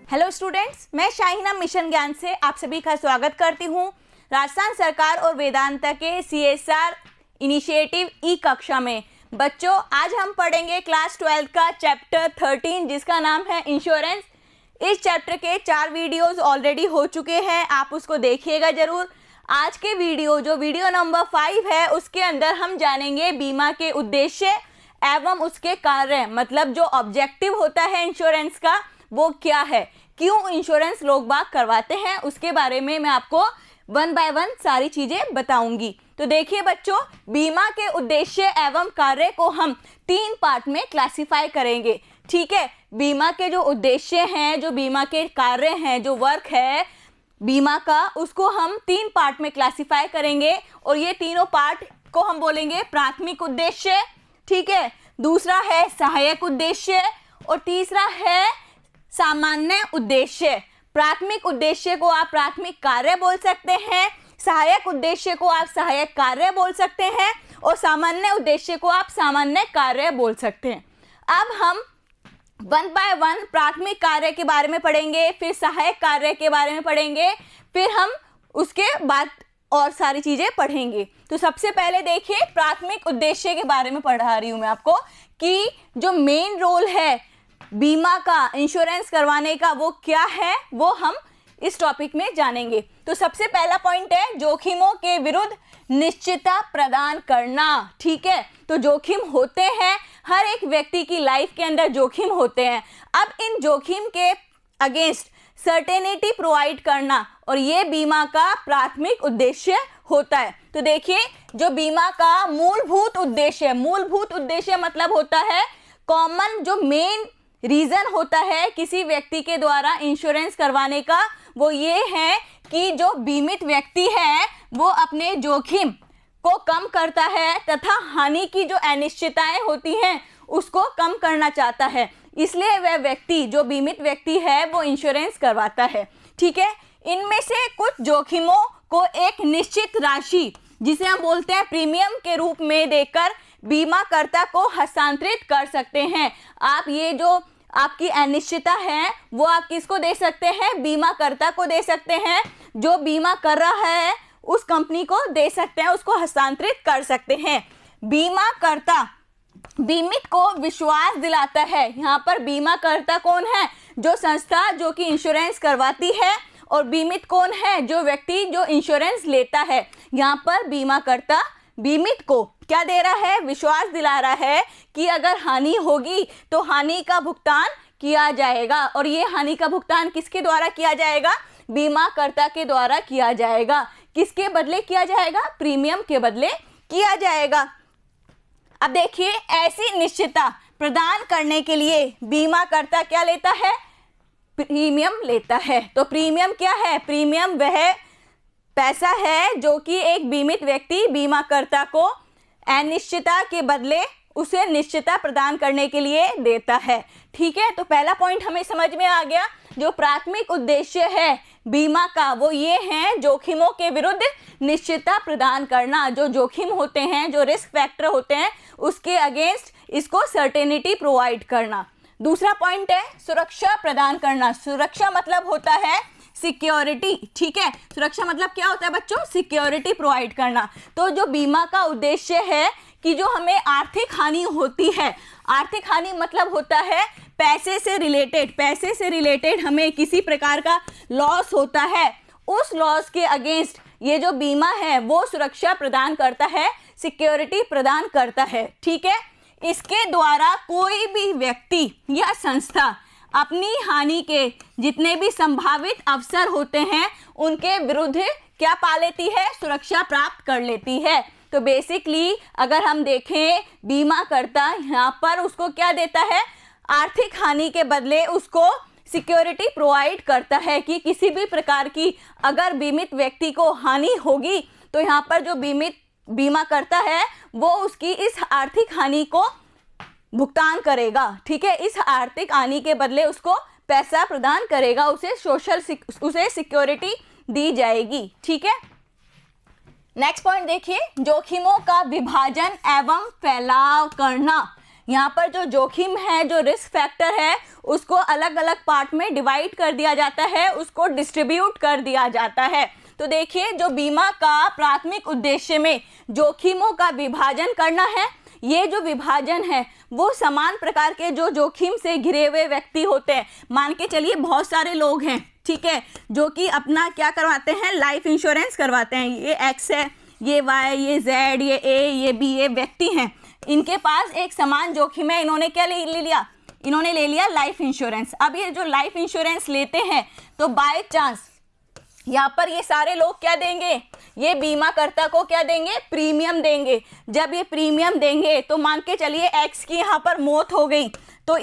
Hello students, मैं Shaheena mission ज्ञान से आप सभी का स्वागत करती हूँ। राजस्थान सरकार और वेदांता के CSR इनिशिएटिव ई कक्षा में बच्चों आज हम पढ़ेंगे क्लास 12 का चैप्टर 13 जिसका नाम है इंश्योरेंस। इस चैप्टर के 4 वीडियोस ऑलरेडी हो चुके हैं, आप उसको देखिएगा ज़रूर। आज के वीडियो जो वीडियो नंबर 5 है उसके अंदर हम जानेंगे बीमा के उद्देश्य एवं उसके कार्य, मतलब जो ऑब्जेक्टिव होता है इंश्योरेंस का वो क्या है, क्यों इंश्योरेंस लोग बाग करवाते हैं, उसके बारे में मैं आपको 1 बाय 1 सारी चीज़ें बताऊंगी। तो देखिए बच्चों, बीमा के उद्देश्य एवं कार्य को हम 3 पार्ट में क्लासिफाई करेंगे। ठीक है, बीमा के जो उद्देश्य हैं, जो बीमा के कार्य हैं, जो वर्क है बीमा का, उसको हम 3 पार्ट में क्लासिफाई करेंगे और ये तीनों पार्ट को हम बोलेंगे प्राथमिक उद्देश्य, ठीक है, दूसरा है सहायक उद्देश्य और तीसरा है सामान्य उद्देश्य। प्राथमिक उद्देश्य को आप प्राथमिक कार्य बोल सकते हैं, सहायक उद्देश्य को आप सहायक कार्य बोल सकते हैं और सामान्य उद्देश्य को आप सामान्य कार्य बोल सकते हैं। अब हम 1 बाय 1 प्राथमिक कार्य के बारे में पढ़ेंगे, फिर सहायक कार्य के बारे में पढ़ेंगे, फिर हम उसके बाद और सारी चीज़ें पढ़ेंगे। तो सबसे पहले देखिए प्राथमिक उद्देश्य के बारे में पढ़ा रही हूँ मैं आपको कि जो मेन रोल है बीमा का, इंश्योरेंस करवाने का, वो क्या है, वो हम इस टॉपिक में जानेंगे। तो सबसे पहला पॉइंट है जोखिमों के विरुद्ध निश्चितता प्रदान करना। ठीक है, तो जोखिम होते हैं, हर एक व्यक्ति की लाइफ के अंदर जोखिम होते हैं। अब इन जोखिम के अगेंस्ट सर्टेनिटी प्रोवाइड करना, और ये बीमा का प्राथमिक उद्देश्य होता है। तो देखिए जो बीमा का मूलभूत उद्देश्य मतलब होता है कॉमन, जो मेन रीज़न होता है किसी व्यक्ति के द्वारा इंश्योरेंस करवाने का, वो ये है कि जो बीमित व्यक्ति है वो अपने जोखिम को कम करता है तथा हानि की जो अनिश्चितताएं होती हैं उसको कम करना चाहता है, इसलिए वह व्यक्ति, जो बीमित व्यक्ति है, वो इंश्योरेंस करवाता है। ठीक है, इनमें से कुछ जोखिमों को एक निश्चित राशि, जिसे हम बोलते हैं प्रीमियम के रूप में देकर बीमाकर्ता को हस्तांतरित कर सकते हैं। आप ये जो आपकी अनिश्चितता है वो आप किसको दे सकते हैं? बीमाकर्ता को दे सकते हैं, जो बीमा कर रहा है उस कंपनी को दे सकते हैं, उसको हस्तांतरित कर सकते हैं। बीमाकर्ता बीमित को विश्वास दिलाता है। यहाँ पर बीमाकर्ता कौन है? जो संस्था जो कि इंश्योरेंस करवाती है, और बीमित कौन है? जो व्यक्ति जो इंश्योरेंस लेता है। यहाँ पर बीमाकर्ता बीमित को क्या दे रहा है? विश्वास दिला रहा है कि अगर हानि होगी तो हानि का भुगतान किया जाएगा, और ये हानि का भुगतान किसके द्वारा किया जाएगा? बीमाकर्ता के द्वारा किया जाएगा। किसके बदले किया जाएगा? प्रीमियम के बदले किया जाएगा। अब देखिए, ऐसी निश्चितता प्रदान करने के लिए बीमाकर्ता क्या लेता है? प्रीमियम लेता है। तो प्रीमियम क्या है? प्रीमियम वह पैसा है जो कि एक बीमित व्यक्ति बीमाकर्ता को अनिश्चितता के बदले उसे निश्चितता प्रदान करने के लिए देता है। ठीक है, तो पहला पॉइंट हमें समझ में आ गया। जो प्राथमिक उद्देश्य है बीमा का वो ये है जोखिमों के विरुद्ध निश्चितता प्रदान करना। जो जोखिम होते हैं, जो रिस्क फैक्टर होते हैं, उसके अगेंस्ट इसको सर्टेनिटी प्रोवाइड करना। दूसरा पॉइंट है सुरक्षा प्रदान करना। सुरक्षा मतलब होता है सिक्योरिटी। ठीक है, सुरक्षा मतलब क्या होता है बच्चों? सिक्योरिटी प्रोवाइड करना। तो जो बीमा का उद्देश्य है कि जो हमें आर्थिक हानि होती है, आर्थिक हानि मतलब होता है पैसे से रिलेटेड हमें किसी प्रकार का लॉस होता है, उस लॉस के अगेंस्ट ये जो बीमा है वो सुरक्षा प्रदान करता है, सिक्योरिटी प्रदान करता है। ठीक है, इसके द्वारा कोई भी व्यक्ति या संस्था अपनी हानि के जितने भी संभावित अवसर होते हैं उनके विरुद्ध क्या पा लेती है? सुरक्षा प्राप्त कर लेती है। तो बेसिकली अगर हम देखें, बीमाकर्ता यहाँ पर उसको क्या देता है? आर्थिक हानि के बदले उसको सिक्योरिटी प्रोवाइड करता है कि किसी भी प्रकार की अगर बीमित व्यक्ति को हानि होगी तो यहाँ पर जो बीमा करता है वो उसकी इस आर्थिक हानि को भुगतान करेगा। ठीक है, इस आर्थिक हानि के बदले उसको पैसा प्रदान करेगा, उसे सिक्योरिटी दी जाएगी। ठीक है, नेक्स्ट पॉइंट देखिए, जोखिमों का विभाजन एवं फैलाव करना। यहाँ पर जो जोखिम है, जो रिस्क फैक्टर है, उसको अलग अलग पार्ट में डिवाइड कर दिया जाता है, उसको डिस्ट्रीब्यूट कर दिया जाता है। तो देखिए, जो बीमा का प्राथमिक उद्देश्य में जोखिमों का विभाजन करना है, ये जो विभाजन है वो समान प्रकार के जो जोखिम से घिरे हुए व्यक्ति होते हैं, मान के चलिए बहुत सारे लोग हैं, ठीक है, जो कि अपना क्या करवाते हैं, लाइफ इंश्योरेंस करवाते हैं। ये एक्स है, ये वाई, ये जेड, ये ए, ये बी, ये व्यक्ति हैं, इनके पास एक समान जोखिम है। इन्होंने क्या ले लिया, इन्होंने ले लिया लाइफ इंश्योरेंस। अब ये जो लाइफ इंश्योरेंस लेते हैं तो बाय चांस यहाँ पर ये सारे लोग क्या देंगे, ये बीमाकर्ता को क्या देंगे, प्रीमियम देंगे। जब ये प्रीमियम देंगे तो मान के चलिए एक्स की यहाँ पर मौत हो गई, तो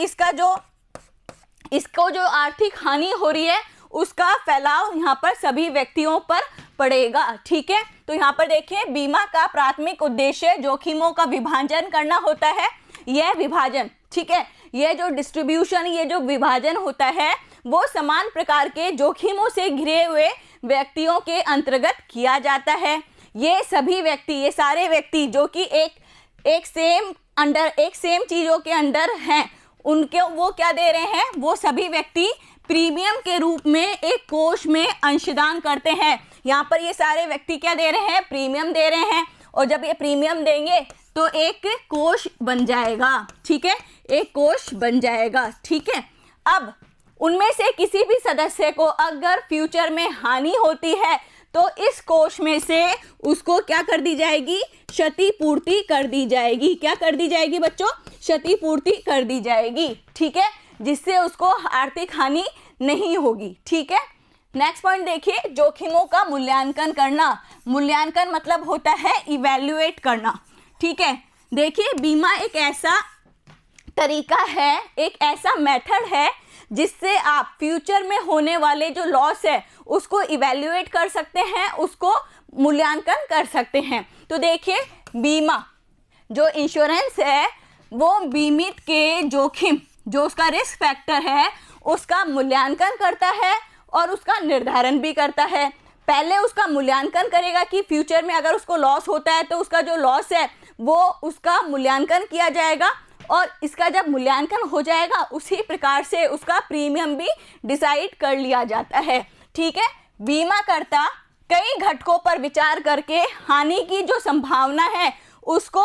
इसको जो आर्थिक हानि हो रही है उसका फैलाव यहाँ पर सभी व्यक्तियों पर पड़ेगा, ठीक है। तो यहाँ पर देखिए, बीमा का प्राथमिक उद्देश्य जोखिमों का विभाजन करना होता है। यह विभाजन, ठीक है, यह जो डिस्ट्रीब्यूशन, ये जो विभाजन होता है वो समान प्रकार के जोखिमों से घिरे हुए व्यक्तियों के अंतर्गत किया जाता है। ये सभी व्यक्ति, ये सारे व्यक्ति जो कि एक सेम चीज़ों के अंडर हैं, उनके वो क्या दे रहे हैं, वो सभी व्यक्ति प्रीमियम के रूप में एक कोष में अंशदान करते हैं। यहाँ पर ये सारे व्यक्ति क्या दे रहे हैं, प्रीमियम दे रहे हैं, और जब ये प्रीमियम देंगे तो एक कोष बन जाएगा, ठीक है, एक कोष बन जाएगा, ठीक है। अब उनमें से किसी भी सदस्य को अगर फ्यूचर में हानि होती है तो इस कोष में से उसको क्या कर दी जाएगी, क्षतिपूर्ति कर दी जाएगी। क्या कर दी जाएगी बच्चों, क्षतिपूर्ति कर दी जाएगी, ठीक है, जिससे उसको आर्थिक हानि नहीं होगी, ठीक है। नेक्स्ट पॉइंट देखिए, जोखिमों का मूल्यांकन करना। मूल्यांकन मतलब होता है इवैल्यूएट करना, ठीक है। देखिए, बीमा एक ऐसा तरीका है, एक ऐसा मेथड है जिससे आप फ्यूचर में होने वाले जो लॉस है उसको इवैल्यूएट कर सकते हैं, उसको मूल्यांकन कर सकते हैं। तो देखिए, बीमा जो इंश्योरेंस है वो बीमित के जोखिम, जो उसका रिस्क फैक्टर है, उसका मूल्यांकन करता है और उसका निर्धारण भी करता है। पहले उसका मूल्यांकन करेगा कि फ्यूचर में अगर उसको लॉस होता है तो उसका जो लॉस है वो उसका मूल्यांकन किया जाएगा, और इसका जब मूल्यांकन हो जाएगा उसी प्रकार से उसका प्रीमियम भी डिसाइड कर लिया जाता है, ठीक है। बीमाकर्ता कई घटकों पर विचार करके हानि की जो संभावना है उसको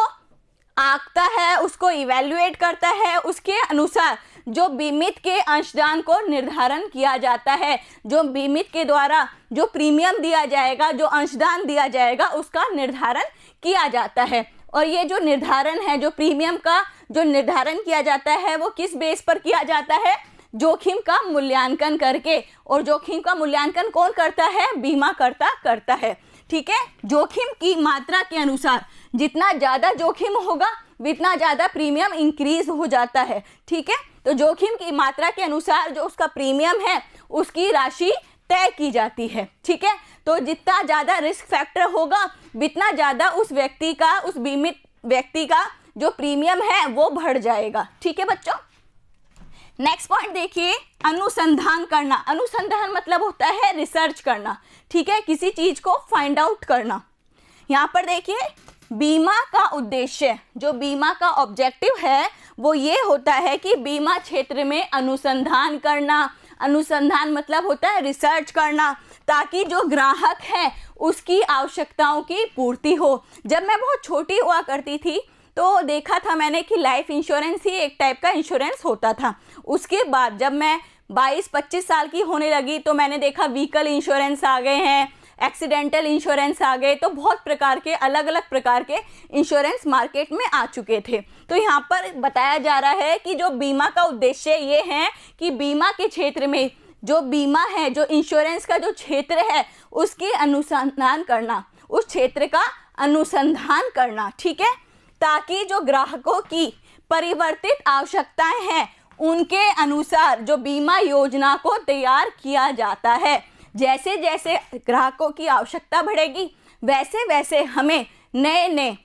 आंकता है, उसको इवैल्यूएट करता है, उसके अनुसार जो बीमित के अंशदान को निर्धारण किया जाता है। जो बीमित के द्वारा जो प्रीमियम दिया जाएगा, जो अंशदान दिया जाएगा, उसका निर्धारण किया जाता है। और ये जो निर्धारण है, जो प्रीमियम का जो निर्धारण किया जाता है वो किस बेस पर किया जाता है, जोखिम का मूल्यांकन करके। और जोखिम का मूल्यांकन कौन करता है, बीमाकर्ता करता है, ठीक है। जोखिम की मात्रा के अनुसार जितना ज़्यादा जोखिम होगा उतना ज़्यादा प्रीमियम इंक्रीज हो जाता है, ठीक है। तो जोखिम की मात्रा के अनुसार जो उसका प्रीमियम है उसकी राशि तय की जाती है, ठीक है। तो जितना ज़्यादा रिस्क फैक्टर होगा उतना ज़्यादा उस व्यक्ति का, उस बीमित व्यक्ति का जो प्रीमियम है वो बढ़ जाएगा, ठीक है बच्चों। नेक्स्ट पॉइंट देखिए, अनुसंधान करना। अनुसंधान मतलब होता है रिसर्च करना, ठीक है, किसी चीज़ को फाइंड आउट करना। यहाँ पर देखिए, बीमा का उद्देश्य, जो बीमा का ऑब्जेक्टिव है वो ये होता है कि बीमा क्षेत्र में अनुसंधान करना। अनुसंधान मतलब होता है रिसर्च करना, ताकि जो ग्राहक है उसकी आवश्यकताओं की पूर्ति हो। जब मैं बहुत छोटी हुआ करती थी तो देखा था मैंने कि लाइफ इंश्योरेंस ही एक टाइप का इंश्योरेंस होता था। उसके बाद जब मैं 22-25 साल की होने लगी तो मैंने देखा व्हीकल इंश्योरेंस आ गए हैं, एक्सीडेंटल इंश्योरेंस आ गए, तो बहुत प्रकार के, अलग अलग प्रकार के इंश्योरेंस मार्केट में आ चुके थे। तो यहाँ पर बताया जा रहा है कि जो बीमा का उद्देश्य ये है कि बीमा के क्षेत्र में जो बीमा है, जो इंश्योरेंस का जो क्षेत्र है उसकी अनुसंधान करना, उस क्षेत्र का अनुसंधान करना, ठीक है, ताकि जो ग्राहकों की परिवर्तित आवश्यकताएं हैं उनके अनुसार जो बीमा योजना को तैयार किया जाता है। जैसे जैसे ग्राहकों की आवश्यकता बढ़ेगी वैसे वैसे हमें नए नए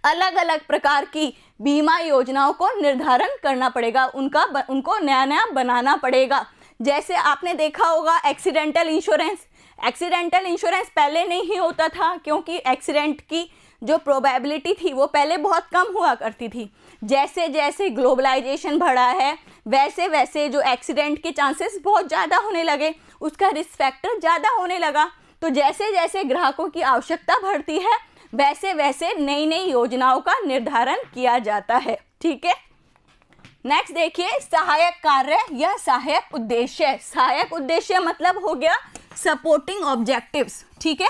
अलग अलग प्रकार की बीमा योजनाओं को निर्धारण करना पड़ेगा, उनको नया नया बनाना पड़ेगा। जैसे आपने देखा होगा एक्सीडेंटल इंश्योरेंस, एक्सीडेंटल इंश्योरेंस पहले नहीं होता था क्योंकि एक्सीडेंट की जो प्रोबेबिलिटी थी वो पहले बहुत कम हुआ करती थी। जैसे जैसे ग्लोबलाइजेशन बढ़ा है वैसे वैसे जो एक्सीडेंट के चांसेस बहुत ज़्यादा होने लगे, उसका रिस्क फैक्टर ज़्यादा होने लगा। तो जैसे जैसे ग्राहकों की आवश्यकता बढ़ती है वैसे वैसे नई नई योजनाओं का निर्धारण किया जाता है। ठीक है, नेक्स्ट देखिए सहायक कार्य या सहायक उद्देश्य। सहायक उद्देश्य मतलब हो गया सपोर्टिंग ऑब्जेक्टिव्स। ठीक है,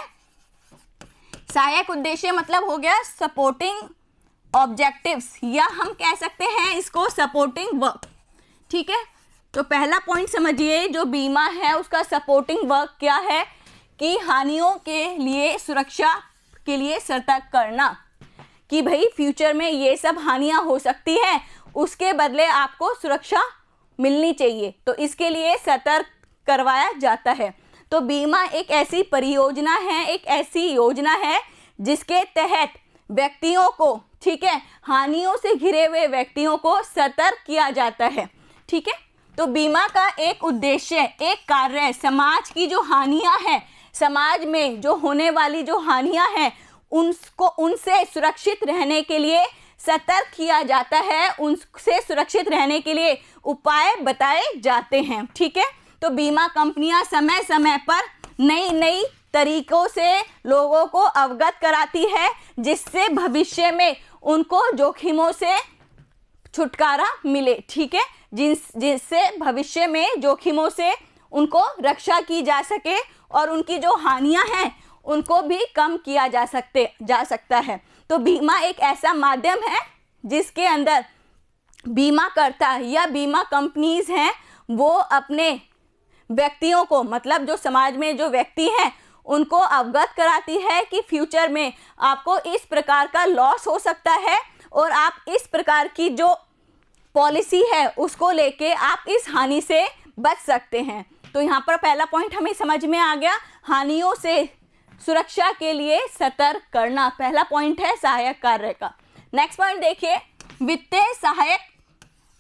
सहायक उद्देश्य मतलब हो गया सपोर्टिंग ऑब्जेक्टिव्स या हम कह सकते हैं इसको सपोर्टिंग वर्क। ठीक है, तो पहला पॉइंट समझिए, जो बीमा है उसका सपोर्टिंग वर्क क्या है कि हानियों के लिए सुरक्षा के लिए सतर्क करना, कि भाई फ्यूचर में ये सब हानियां हो सकती हैं, उसके बदले आपको सुरक्षा मिलनी चाहिए, तो इसके लिए सतर्क करवाया जाता है। तो बीमा एक ऐसी परियोजना है, एक ऐसी योजना है जिसके तहत व्यक्तियों को, ठीक है, हानियों से घिरे हुए व्यक्तियों को सतर्क किया जाता है। ठीक है, तो बीमा का एक उद्देश्य, एक कार्य समाज की जो हानियां हैं, समाज में जो होने वाली जो हानियां हैं उनको उनसे सुरक्षित रहने के लिए सतर्क किया जाता है, उनसे सुरक्षित रहने के लिए उपाय बताए जाते हैं। ठीक है, तो बीमा कंपनियां समय समय पर नई नई तरीकों से लोगों को अवगत कराती है जिससे भविष्य में उनको जोखिमों से छुटकारा मिले। ठीक है, जिससे भविष्य में जोखिमों से उनको रक्षा की जा सके और उनकी जो हानियां हैं उनको भी कम किया जा सकता है। तो बीमा एक ऐसा माध्यम है जिसके अंदर बीमाकर्ता या बीमा कंपनीज हैं वो अपने व्यक्तियों को, मतलब जो समाज में जो व्यक्ति हैं उनको अवगत कराती है कि फ्यूचर में आपको इस प्रकार का लॉस हो सकता है और आप इस प्रकार की जो पॉलिसी है उसको लेके आप इस हानि से बच सकते हैं। तो यहाँ पर पहला पॉइंट हमें समझ में आ गया, हानियों से सुरक्षा के लिए सतर्क करना पहला पॉइंट है सहायक कार्य का। नेक्स्ट पॉइंट देखिए, वित्तीय सहायक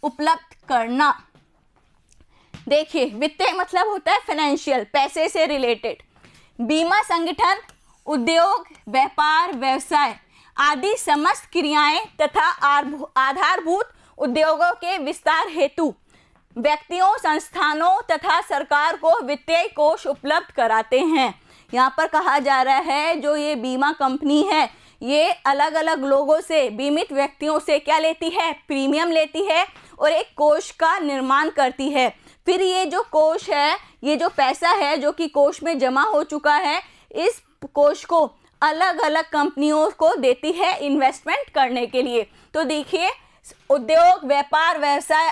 उपलब्ध करना। देखिए वित्तीय मतलब होता है फाइनेंशियल, पैसे से रिलेटेड। बीमा संगठन, उद्योग, व्यापार, व्यवसाय आदि समस्त क्रियाएं तथा आधारभूत उद्योगों के विस्तार हेतु व्यक्तियों, संस्थानों तथा सरकार को वित्तीय कोष उपलब्ध कराते हैं। यहाँ पर कहा जा रहा है जो ये बीमा कंपनी है ये अलग अलग लोगों से, बीमित व्यक्तियों से क्या लेती है, प्रीमियम लेती है और एक कोष का निर्माण करती है। फिर ये जो कोष है, ये जो पैसा है जो कि कोष में जमा हो चुका है, इस कोष को अलग अलग कंपनियों को देती है इन्वेस्टमेंट करने के लिए। तो देखिए उद्योग, व्यापार, व्यवसाय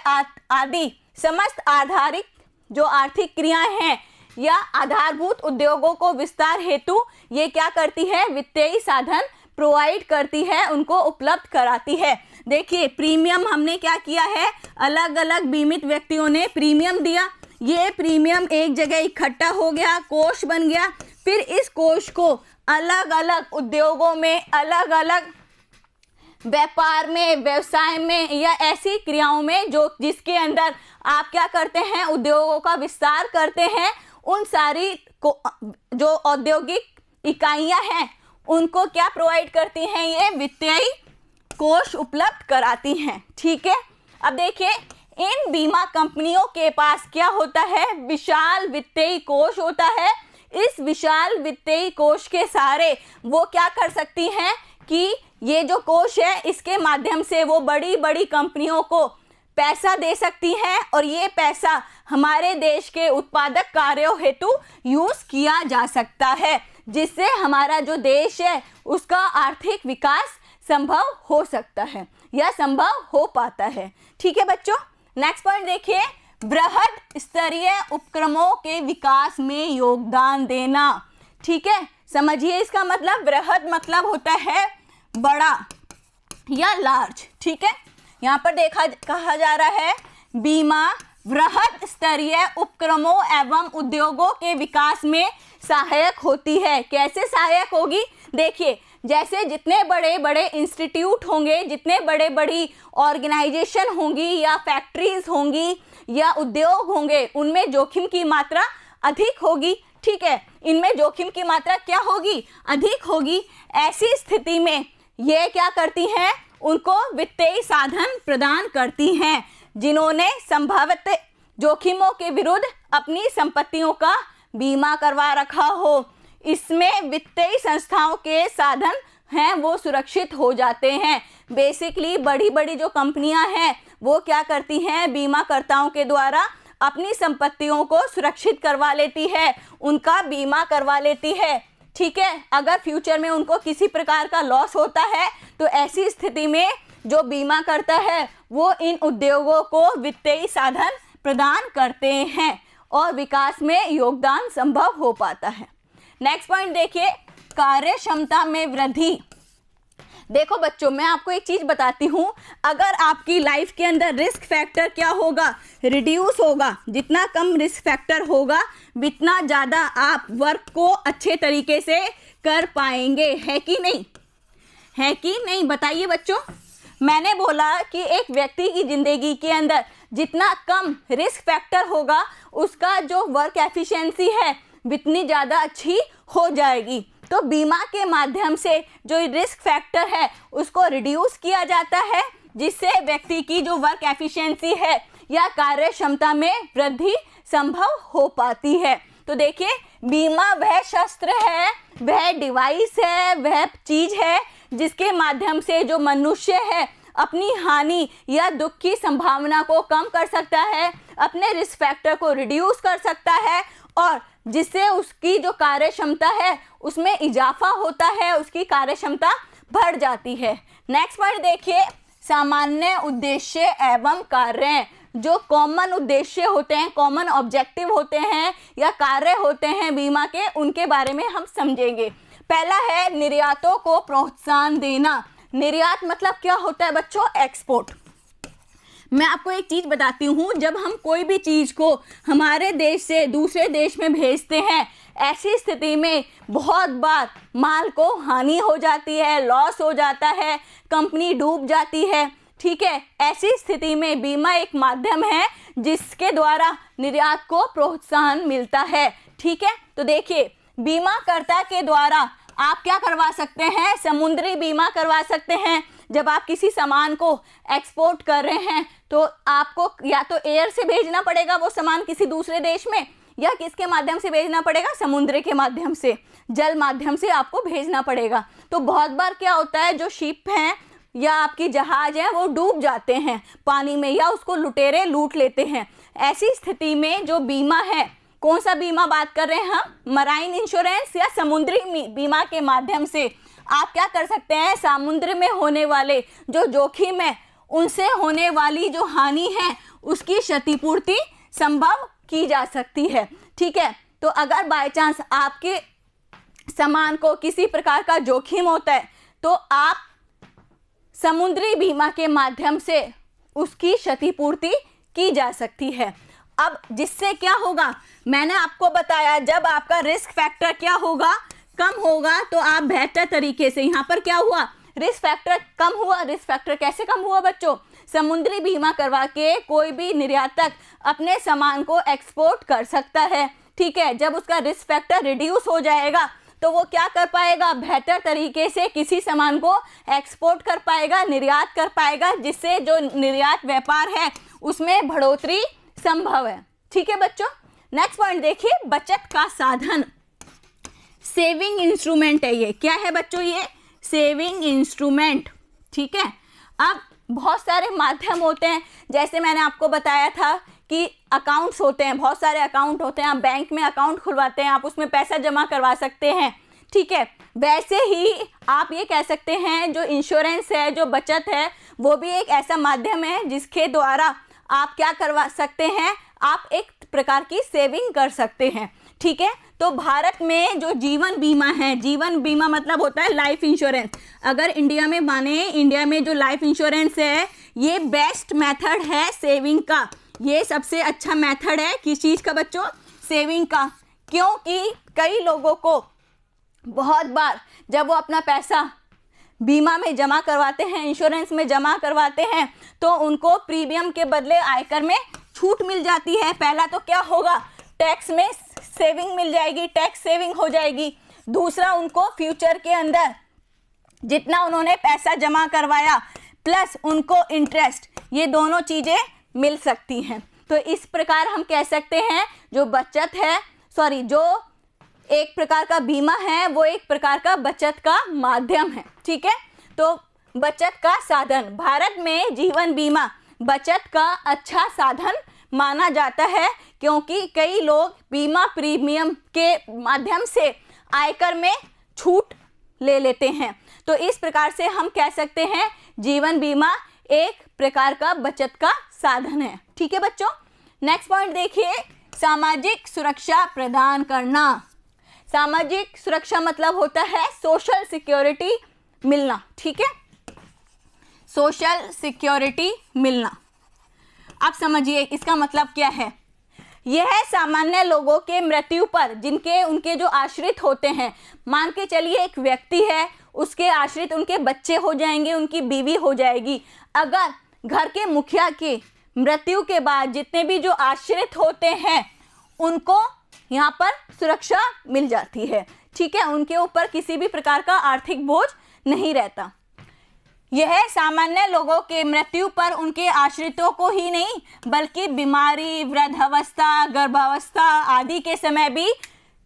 आदि समस्त आधारित जो आर्थिक क्रियाएं हैं या आधारभूत उद्योगों को विस्तार हेतु ये क्या करती है, वित्तीय साधन प्रोवाइड करती है, उनको उपलब्ध कराती है। देखिए प्रीमियम हमने क्या किया है, अलग अलग बीमित व्यक्तियों ने प्रीमियम दिया, ये प्रीमियम एक जगह इकट्ठा हो गया, कोष बन गया, फिर इस कोष को अलग अलग उद्योगों में, अलग अलग व्यापार में, व्यवसाय में या ऐसी क्रियाओं में जो जिसके अंदर आप क्या करते हैं, उद्योगों का विस्तार करते हैं, उन सारी को जो औद्योगिक इकाइयां हैं उनको क्या प्रोवाइड करती हैं, ये वित्तीय कोष उपलब्ध कराती हैं। ठीक है, अब देखिए इन बीमा कंपनियों के पास क्या होता है, विशाल वित्तीय कोष होता है। इस विशाल वित्तीय कोष के सहारे वो क्या कर सकती हैं कि ये जो कोष है इसके माध्यम से वो बड़ी बड़ी कंपनियों को पैसा दे सकती हैं और ये पैसा हमारे देश के उत्पादक कार्यों हेतु यूज किया जा सकता है, जिससे हमारा जो देश है उसका आर्थिक विकास संभव हो सकता है या संभव हो पाता है। ठीक है बच्चों, नेक्स्ट पॉइंट देखिए, बृहद स्तरीय उपक्रमों के विकास में योगदान देना। ठीक है, समझिए इसका मतलब, बृहद मतलब होता है बड़ा या लार्ज। ठीक है, यहाँ पर कहा जा रहा है बीमा बृहद स्तरीय उपक्रमों एवं उद्योगों के विकास में सहायक होती है। कैसे सहायक होगी, देखिए जैसे जितने बड़े बड़े इंस्टीट्यूट होंगे, जितने बड़े बड़ी ऑर्गेनाइजेशन होंगी या फैक्ट्रीज होंगी या उद्योग होंगे, उनमें जोखिम की मात्रा अधिक होगी, ठीक है, इनमें जोखिम की मात्रा क्या होगी, अधिक होगी। ऐसी स्थिति में ये क्या करती हैं, उनको वित्तीय साधन प्रदान करती हैं जिन्होंने संभावित जोखिमों के विरुद्ध अपनी संपत्तियों का बीमा करवा रखा हो। इसमें वित्तीय संस्थाओं के साधन हैं वो सुरक्षित हो जाते हैं। बेसिकली बड़ी बड़ी जो कंपनियां हैं वो क्या करती हैं, बीमाकर्ताओं के द्वारा अपनी संपत्तियों को सुरक्षित करवा लेती है, उनका बीमा करवा लेती है। ठीक है, अगर फ्यूचर में उनको किसी प्रकार का लॉस होता है तो ऐसी स्थिति में जो बीमा करता है वो इन उद्योगों को वित्तीय साधन प्रदान करते हैं और विकास में योगदान संभव हो पाता है। नेक्स्ट पॉइंट देखिए, कार्य क्षमता में वृद्धि। देखो बच्चों, मैं आपको एक चीज बताती हूँ, अगर आपकी लाइफ के अंदर रिस्क फैक्टर क्या होगा, रिड्यूस होगा। जितना कम रिस्क फैक्टर होगा उतना ज़्यादा आप वर्क को अच्छे तरीके से कर पाएंगे। है कि नहीं, है कि नहीं, बताइए बच्चों। मैंने बोला कि एक व्यक्ति की ज़िंदगी के अंदर जितना कम रिस्क फैक्टर होगा उसका जो वर्क एफिशिएंसी है उतनी ज़्यादा अच्छी हो जाएगी। तो बीमा के माध्यम से जो रिस्क फैक्टर है उसको रिड्यूस किया जाता है, जिससे व्यक्ति की जो वर्क एफिशिएंसी है या कार्य क्षमता में वृद्धि संभव हो पाती है। तो देखिए, बीमा वह शस्त्र है, वह डिवाइस है, वह चीज़ है जिसके माध्यम से जो मनुष्य है अपनी हानि या दुख की संभावना को कम कर सकता है, अपने रिस्क फैक्टर को रिड्यूस कर सकता है और जिससे उसकी जो कार्य क्षमता है उसमें इजाफा होता है, उसकी कार्य क्षमता बढ़ जाती है। नेक्स्ट पॉइंट देखिए, सामान्य उद्देश्य एवं कार्य। जो कॉमन उद्देश्य होते हैं, कॉमन ऑब्जेक्टिव होते हैं या कार्य होते हैं बीमा के, उनके बारे में हम समझेंगे। पहला है निर्यातों को प्रोत्साहन देना। निर्यात मतलब क्या होता है बच्चों, एक्सपोर्ट। मैं आपको एक चीज़ बताती हूँ, जब हम कोई भी चीज़ को हमारे देश से दूसरे देश में भेजते हैं, ऐसी स्थिति में बहुत बार माल को हानि हो जाती है, लॉस हो जाता है, कंपनी डूब जाती है। ठीक है, ऐसी स्थिति में बीमा एक माध्यम है जिसके द्वारा निर्यात को प्रोत्साहन मिलता है। ठीक है, तो देखिए, बीमाकर्ता के द्वारा आप क्या करवा सकते हैं, समुद्री बीमा करवा सकते हैं। जब आप किसी सामान को एक्सपोर्ट कर रहे हैं तो आपको या तो एयर से भेजना पड़ेगा वो सामान किसी दूसरे देश में, या किसके माध्यम से भेजना पड़ेगा, समुद्र के माध्यम से, जल माध्यम से आपको भेजना पड़ेगा। तो बहुत बार क्या होता है, जो शिप हैं या आपकी जहाज है वो डूब जाते हैं पानी में या उसको लुटेरे लूट लेते हैं। ऐसी स्थिति में जो बीमा है, कौन सा बीमा बात कर रहे हैं हम, मराइन इंश्योरेंस या समुद्री बीमा के माध्यम से आप क्या कर सकते हैं, समुद्र में होने वाले जो जोखिम है उनसे होने वाली जो हानि है उसकी क्षतिपूर्ति संभव की जा सकती है। ठीक है, तो अगर बाय चांस आपके सामान को किसी प्रकार का जोखिम होता है तो आप समुद्री बीमा के माध्यम से उसकी क्षतिपूर्ति की जा सकती है। अब जिससे क्या होगा, मैंने आपको बताया, जब आपका रिस्क फैक्टर क्या होगा, कम होगा, तो आप बेहतर तरीके से, यहाँ पर क्या हुआ, रिस्क फैक्टर कम हुआ। रिस्क फैक्टर कैसे कम हुआ बच्चों, समुद्री बीमा करवा के कोई भी निर्यातक अपने सामान को एक्सपोर्ट कर सकता है। ठीक है, जब उसका रिस्क फैक्टर रिड्यूस हो जाएगा तो वो क्या कर पाएगा, बेहतर तरीके से किसी सामान को एक्सपोर्ट कर पाएगा, निर्यात कर पाएगा, जिससे जो निर्यात व्यापार है उसमें बढ़ोतरी संभव है। ठीक है बच्चों, नेक्स्ट पॉइंट देखिए, बचत का साधन, सेविंग इंस्ट्रूमेंट है ये। क्या है बच्चों, ये सेविंग इंस्ट्रूमेंट। ठीक है, अब बहुत सारे माध्यम होते हैं, जैसे मैंने आपको बताया था कि अकाउंट्स होते हैं, बहुत सारे अकाउंट होते हैं, आप बैंक में अकाउंट खुलवाते हैं, आप उसमें पैसा जमा करवा सकते हैं। ठीक है, वैसे ही आप ये कह सकते हैं जो इंश्योरेंस है, जो बचत है, वो भी एक ऐसा माध्यम है जिसके द्वारा आप क्या करवा सकते हैं, आप एक प्रकार की सेविंग कर सकते हैं। ठीक है, तो भारत में जो जीवन बीमा है, जीवन बीमा मतलब होता है लाइफ इंश्योरेंस। अगर इंडिया में माने, इंडिया में जो लाइफ इंश्योरेंस है ये बेस्ट मेथड है सेविंग का। ये सबसे अच्छा मेथड है किस चीज़ का बच्चों, सेविंग का। क्योंकि कई लोगों को बहुत बार जब वो अपना पैसा बीमा में जमा करवाते हैं, इंश्योरेंस में जमा करवाते हैं, तो उनको प्रीमियम के बदले आयकर में छूट मिल जाती है। पहला तो क्या होगा, टैक्स में सेविंग मिल जाएगी, टैक्स सेविंग हो जाएगी। दूसरा, उनको फ्यूचर के अंदर जितना उन्होंने पैसा जमा करवाया प्लस उनको इंटरेस्ट, ये दोनों चीज़ें मिल सकती हैं। तो इस प्रकार हम कह सकते हैं जो बचत है, जो एक प्रकार का बीमा है वो एक प्रकार का बचत का माध्यम है। ठीक है, तो बचत का साधन, भारत में जीवन बीमा बचत का अच्छा साधन माना जाता है, क्योंकि कई लोग बीमा प्रीमियम के माध्यम से आयकर में छूट ले लेते हैं। तो इस प्रकार से हम कह सकते हैं जीवन बीमा एक प्रकार का बचत का साधन है। ठीक है बच्चों, नेक्स्ट पॉइंट देखिए, सामाजिक सुरक्षा प्रदान करना। सामाजिक सुरक्षा मतलब होता है सोशल सिक्योरिटी मिलना। ठीक है, सोशल सिक्योरिटी मिलना। आप समझिए इसका मतलब क्या है। यह सामान्य लोगों के मृत्यु पर उनके जो आश्रित होते हैं, मान के चलिए एक व्यक्ति है, उसके आश्रित उनके बच्चे हो जाएंगे, उनकी बीवी हो जाएगी। अगर घर के मुखिया की मृत्यु के बाद जितने भी जो आश्रित होते हैं उनको यहाँ पर सुरक्षा मिल जाती है। ठीक है, उनके ऊपर किसी भी प्रकार का आर्थिक बोझ नहीं रहता। यह सामान्य लोगों के मृत्यु पर उनके आश्रितों को ही नहीं बल्कि बीमारी, वृद्धावस्था, गर्भावस्था आदि के समय भी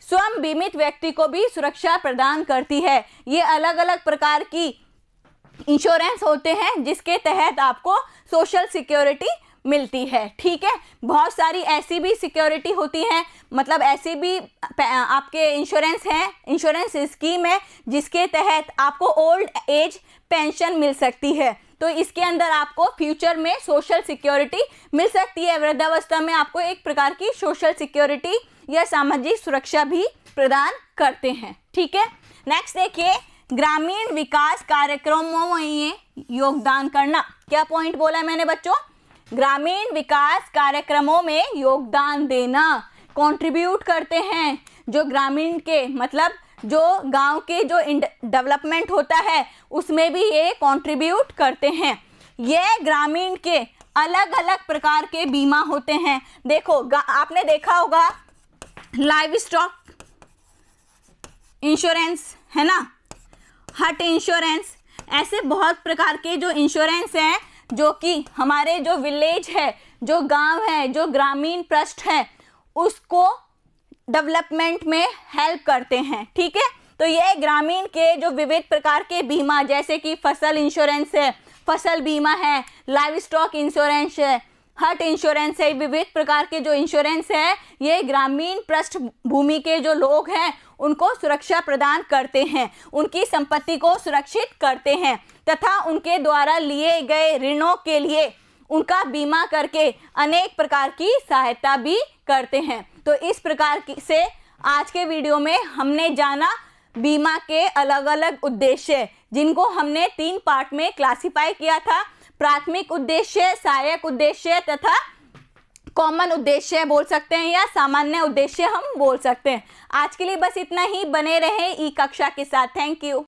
स्वयं बीमित व्यक्ति को भी सुरक्षा प्रदान करती है। ये अलग अलग प्रकार की इंश्योरेंस होते हैं जिसके तहत आपको सोशल सिक्योरिटी मिलती है। ठीक है, बहुत सारी ऐसी भी सिक्योरिटी होती हैं, मतलब ऐसी भी आपके इंश्योरेंस स्कीम है जिसके तहत आपको ओल्ड एज पेंशन मिल सकती है। तो इसके अंदर आपको फ्यूचर में सोशल सिक्योरिटी मिल सकती है। वृद्धावस्था में आपको एक प्रकार की सोशल सिक्योरिटी या सामाजिक सुरक्षा भी प्रदान करते हैं। ठीक है, नेक्स्ट देखिए, ग्रामीण विकास कार्यक्रमों में योगदान करना। क्या पॉइंट बोला मैंने बच्चों? ग्रामीण विकास कार्यक्रमों में योगदान देना, कंट्रीब्यूट करते हैं। जो ग्रामीण के मतलब जो गांव के जो डेवलपमेंट होता है उसमें भी ये कंट्रीब्यूट करते हैं। ये ग्रामीण के अलग अलग प्रकार के बीमा होते हैं। देखो आपने देखा होगा लाइव स्टॉक इंश्योरेंस है ना, हट इंश्योरेंस, ऐसे बहुत प्रकार के जो इंश्योरेंस हैं जो कि हमारे जो विलेज है, जो गांव है, जो ग्रामीण पृष्ठ है उसको डेवलपमेंट में हेल्प करते हैं। ठीक है, तो ये ग्रामीण के जो विविध प्रकार के बीमा जैसे कि फसल इंश्योरेंस है, फसल बीमा है, लाइव स्टॉक इंश्योरेंस है, हट इंश्योरेंस है, विविध प्रकार के जो इंश्योरेंस है ये ग्रामीण पृष्ठभूमि के जो लोग हैं उनको सुरक्षा प्रदान करते हैं, उनकी संपत्ति को सुरक्षित करते हैं तथा उनके द्वारा लिए गए ऋणों के लिए उनका बीमा करके अनेक प्रकार की सहायता भी करते हैं। तो इस प्रकार से आज के वीडियो में हमने जाना बीमा के अलग अलग उद्देश्य, जिनको हमने 3 पार्ट में क्लासिफाई किया था। प्राथमिक उद्देश्य, सहायक उद्देश्य तथा कॉमन उद्देश्य बोल सकते हैं या सामान्य उद्देश्य हम बोल सकते हैं। आज के लिए बस इतना ही, बने रहें ई कक्षा के साथ। Thank you.